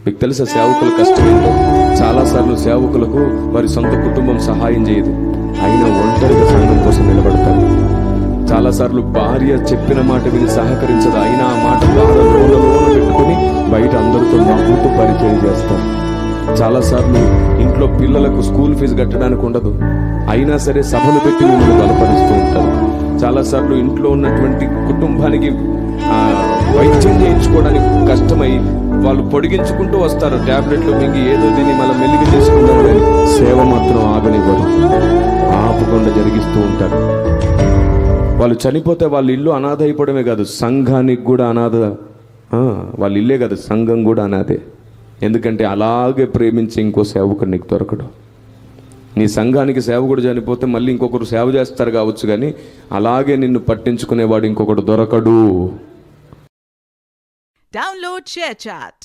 మీకు తెలుసా సేవకుల కష్టం ఏంటో? చాలాసార్లు సేవకులకు వారి సొంత కుటుంబం సహాయం చేయదు, అయినా ఒంటరిగా సంఘం కోసం నిలబడతారు. చాలాసార్లు భార్య చెప్పిన మాట విని సహకరించదు, అయినా ఆ మాట బాధ లోన పెట్టుకుని బయట అందరితో నవ్వుతూ పరిచయం చేస్తారు. చాలాసార్లు ఇంట్లో పిల్లలకు స్కూల్ ఫీజు కట్టడానికి ఉండదు, అయినా సరే సభలు పెట్టి మిమ్మల్ని బలపరుస్తూ ఉంటారు. చాలాసార్లు ఇంట్లో ఉన్నటువంటి కుటుంబానికి వైద్యం చేయించుకోవడానికి కష్టమై వాళ్ళు పొడిగించుకుంటూ వస్తారు, ట్యాబ్లెట్లు మింగి ఏదో దీన్ని మళ్ళీ మెల్లిగా చేసుకుంటారు, కానీ సేవ మాత్రం ఆగనివ్వరు, ఆపకుండా జరిగిస్తూ ఉంటారు. వాళ్ళు చనిపోతే వాళ్ళ ఇల్లు అనాథ అయిపోవడమే కాదు, సంఘానికి కూడా అనాథ. వాళ్ళ ఇల్లే కాదు, సంఘం కూడా అనాథే. ఎందుకంటే అలాగే ప్రేమించి ఇంకో సేవకుడు నీకు దొరకడు. నీ సంఘానికి సేవకుడు చనిపోతే మళ్ళీ ఇంకొకరు సేవ చేస్తారు కావచ్చు, కానీ అలాగే నిన్ను పట్టించుకునేవాడు ఇంకొకడు దొరకడు. Download ShareChat.